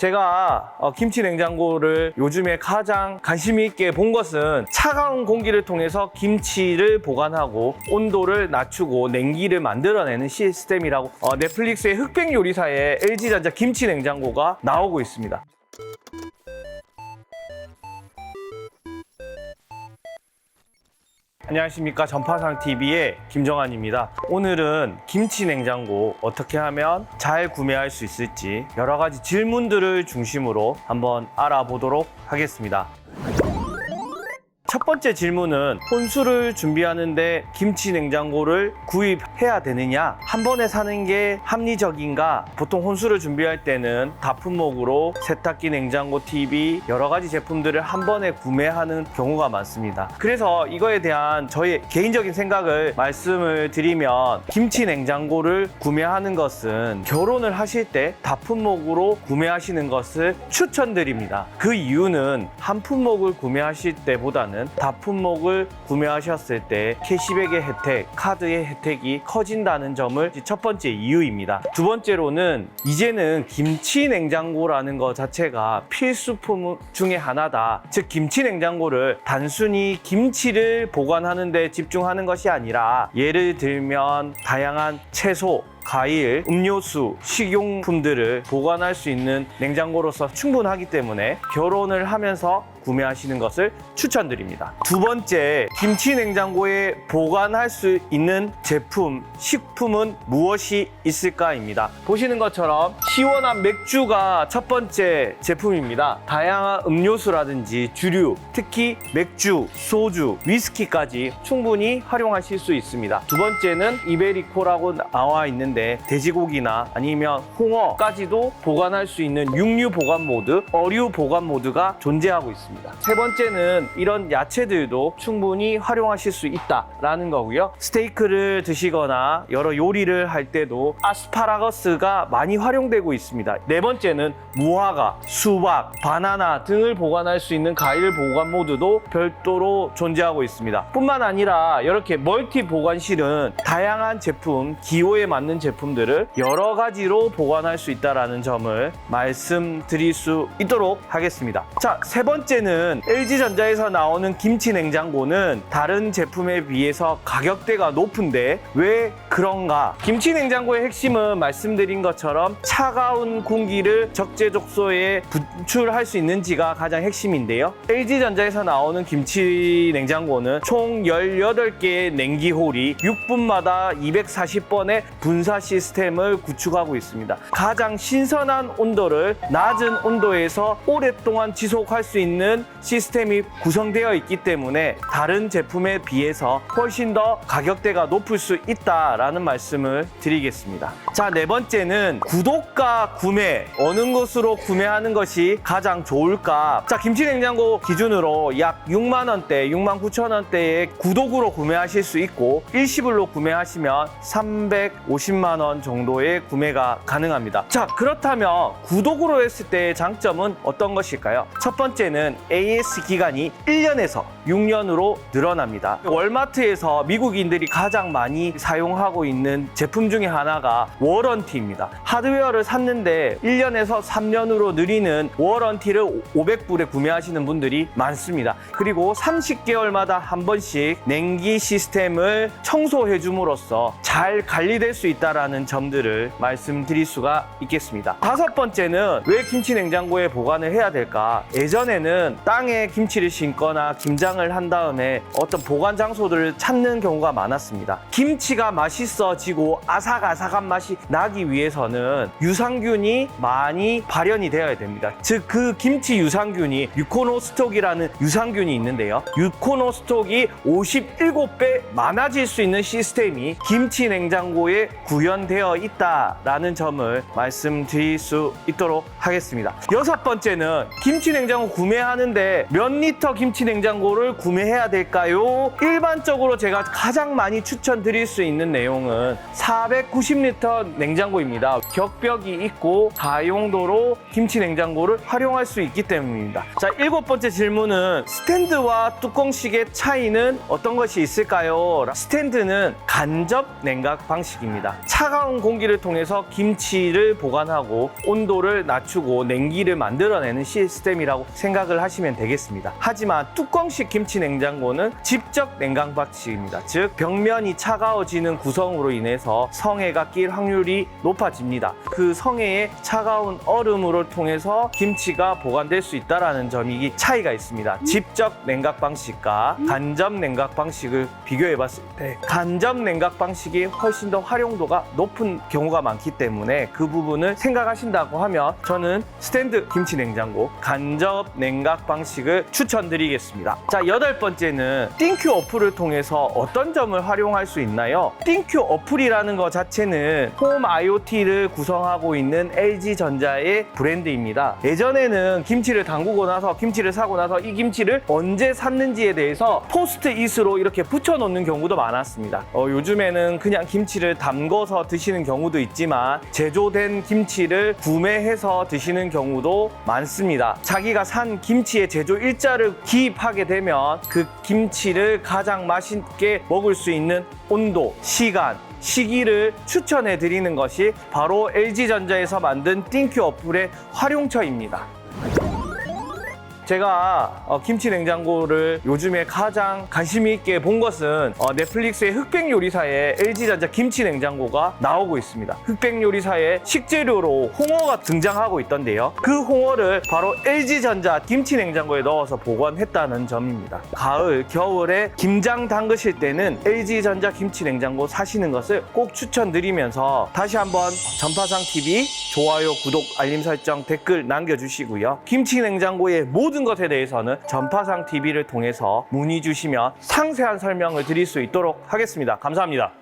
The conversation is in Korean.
제가 김치 냉장고를 요즘에 가장 관심 있게 본 것은 차가운 공기를 통해서 김치를 보관하고 온도를 낮추고 냉기를 만들어내는 시스템이라고 넷플릭스의 흑백 요리사의 LG전자 김치 냉장고가 나오고 있습니다. 안녕하십니까, 전파상TV의 김정환입니다. 오늘은 김치 냉장고 어떻게 하면 잘 구매할 수 있을지 여러 가지 질문들을 중심으로 한번 알아보도록 하겠습니다. 첫 번째 질문은 혼수를 준비하는데 김치 냉장고를 구입해야 되느냐? 한 번에 사는 게 합리적인가? 보통 혼수를 준비할 때는 다품목으로 세탁기, 냉장고, TV 여러 가지 제품들을 한 번에 구매하는 경우가 많습니다. 그래서 이거에 대한 저의 개인적인 생각을 말씀을 드리면 김치 냉장고를 구매하는 것은 결혼을 하실 때 다품목으로 구매하시는 것을 추천드립니다. 그 이유는 한 품목을 구매하실 때보다는 다품목을 구매하셨을 때 캐시백의 혜택, 카드의 혜택이 커진다는 점을 첫 번째 이유입니다. 두 번째로는 이제는 김치 냉장고라는 것 자체가 필수품 중에 하나다. 즉 김치 냉장고를 단순히 김치를 보관하는 데 집중하는 것이 아니라 예를 들면 다양한 채소, 과일, 음료수, 식용품들을 보관할 수 있는 냉장고로서 충분하기 때문에 결혼을 하면서 구매하시는 것을 추천드립니다. 두 번째, 김치 냉장고에 보관할 수 있는 제품, 식품은 무엇이 있을까입니다. 보시는 것처럼 시원한 맥주가 첫 번째 제품입니다. 다양한 음료수라든지 주류, 특히 맥주, 소주, 위스키까지 충분히 활용하실 수 있습니다. 두 번째는 이베리코라고 나와 있는데 돼지고기나 아니면 홍어까지도 보관할 수 있는 육류 보관 모드, 어류 보관 모드가 존재하고 있습니다. 세 번째는 이런 야채들도 충분히 활용하실 수 있다라는 거고요. 스테이크를 드시거나 여러 요리를 할 때도 아스파라거스가 많이 활용되고 있습니다. 네 번째는 무화과, 수박, 바나나 등을 보관할 수 있는 과일 보관 모드도 별도로 존재하고 있습니다. 뿐만 아니라 이렇게 멀티 보관실은 다양한 제품, 기호에 맞는 제품들을 여러 가지로 보관할 수 있다는 점을 말씀드릴 수 있도록 하겠습니다. 자, 세 번째는 LG전자에서 나오는 김치 냉장고는 다른 제품에 비해서 가격대가 높은데 왜 그런가? 김치 냉장고의 핵심은 말씀드린 것처럼 차가운 공기를 적재적소에 분출할 수 있는지가 가장 핵심인데요. LG전자에서 나오는 김치 냉장고는 총 18개의 냉기홀이 6분마다 240번의 분사 시스템을 구축하고 있습니다. 가장 신선한 온도를 낮은 온도에서 오랫동안 지속할 수 있는 시스템이 구성되어 있기 때문에 다른 제품에 비해서 훨씬 더 가격대가 높을 수 있다라는 말씀을 드리겠습니다. 자, 네 번째는 구독과 구매, 어느 것으로 구매하는 것이 가장 좋을까? 자, 김치 냉장고 기준으로 약 6만 원대, 6만 9천 원대의 구독으로 구매하실 수 있고 일시불로 구매하시면 350만 원 정도의 구매가 가능합니다. 자, 그렇다면 구독으로 했을 때의 장점은 어떤 것일까요? 첫 번째는 AS 기간이 1년에서 6년으로 늘어납니다. 월마트에서 미국인들이 가장 많이 사용하고 있는 제품 중에 하나가 워런티입니다. 하드웨어를 샀는데 1년에서 3년으로 늘리는 워런티를 500불에 구매하시는 분들이 많습니다. 그리고 30개월마다 한 번씩 냉기 시스템을 청소해 줌으로써 잘 관리될 수 있다는 점들을 말씀드릴 수가 있겠습니다. 다섯 번째는 왜 김치 냉장고에 보관을 해야 될까? 예전에는 땅에 김치를 심거나 김장을 한 다음에 어떤 보관 장소들을 찾는 경우가 많았습니다. 김치가 맛있어지고 아삭아삭한 맛이 나기 위해서는 유산균이 많이 발현이 되어야 됩니다. 즉 그 김치 유산균이 유코노스톡이라는 유산균이 있는데요. 유코노스톡이 57배 많아질 수 있는 시스템이 김치 냉장고에 구현되어 있다라는 점을 말씀드릴 수 있도록 하겠습니다. 여섯 번째는 김치 냉장고 구매하는데 몇 리터 김치 냉장고를 구매해야 될까요? 일반적으로 제가 가장 많이 추천드릴 수 있는 내용은 490리터 냉장고입니다. 격벽이 있고 다용도로 김치 냉장고를 활용할 수 있기 때문입니다. 자, 일곱 번째 질문은 스탠드와 뚜껑식의 차이는 어떤 것이 있을까요? 스탠드는 간접 냉각 방식입니다. 차가운 공기를 통해서 김치를 보관하고 온도를 낮추고 냉기를 만들어내는 시스템이라고 생각을 하시면 되겠습니다. 하지만 뚜껑식 김치 냉장고는 직접 냉각 방식입니다. 즉 벽면이 차가워지는 구성으로 인해서 성에가 낄 확률이 높아집니다. 그 성에의 차가운 얼음으로 통해서 김치가 보관될 수 있다는 점이 차이가 있습니다. 직접 냉각 방식과 간접 냉각 방식을 비교해 봤을 때 간접 냉각 방식이 훨씬 더 활용도가 높은 경우가 많기 때문에 그 부분을 생각하신다고 하면 저는 스탠드 김치 냉장고 간접 냉각 방식을 추천드리겠습니다. 자, 8번째는 띵큐 어플을 통해서 어떤 점을 활용할 수 있나요? 띵큐 어플이라는 것 자체는 홈 IoT를 구성하고 있는 LG전자의 브랜드입니다. 예전에는 김치를 담그고 나서 김치를 사고 나서 이 김치를 언제 샀는지에 대해서 포스트잇으로 이렇게 붙여놓는 경우도 많았습니다. 요즘에는 그냥 김치를 담궈서 드시는 경우도 있지만 제조된 김치를 구매해서 드시는 경우도 많습니다. 자기가 산 김치의 제조 일자를 기입하게 되면 그 김치를 가장 맛있게 먹을 수 있는 온도, 시간, 시기를 추천해 드리는 것이 바로 LG전자에서 만든 띵큐 어플의 활용처입니다. 제가 김치 냉장고를 요즘에 가장 관심 있게 본 것은 넷플릭스의 흑백 요리사에 LG전자 김치 냉장고가 나오고 있습니다. 흑백 요리사의 식재료로 홍어가 등장하고 있던데요. 그 홍어를 바로 LG전자 김치 냉장고에 넣어서 보관했다는 점입니다. 가을, 겨울에 김장 담그실 때는 LG전자 김치 냉장고 사시는 것을 꼭 추천드리면서 다시 한번 전파상TV 좋아요, 구독, 알림 설정, 댓글 남겨주시고요. 김치 냉장고의 모든 것에 대해서는 전파상TV를 통해서 문의 주시면 상세한 설명을 드릴 수 있도록 하겠습니다. 감사합니다.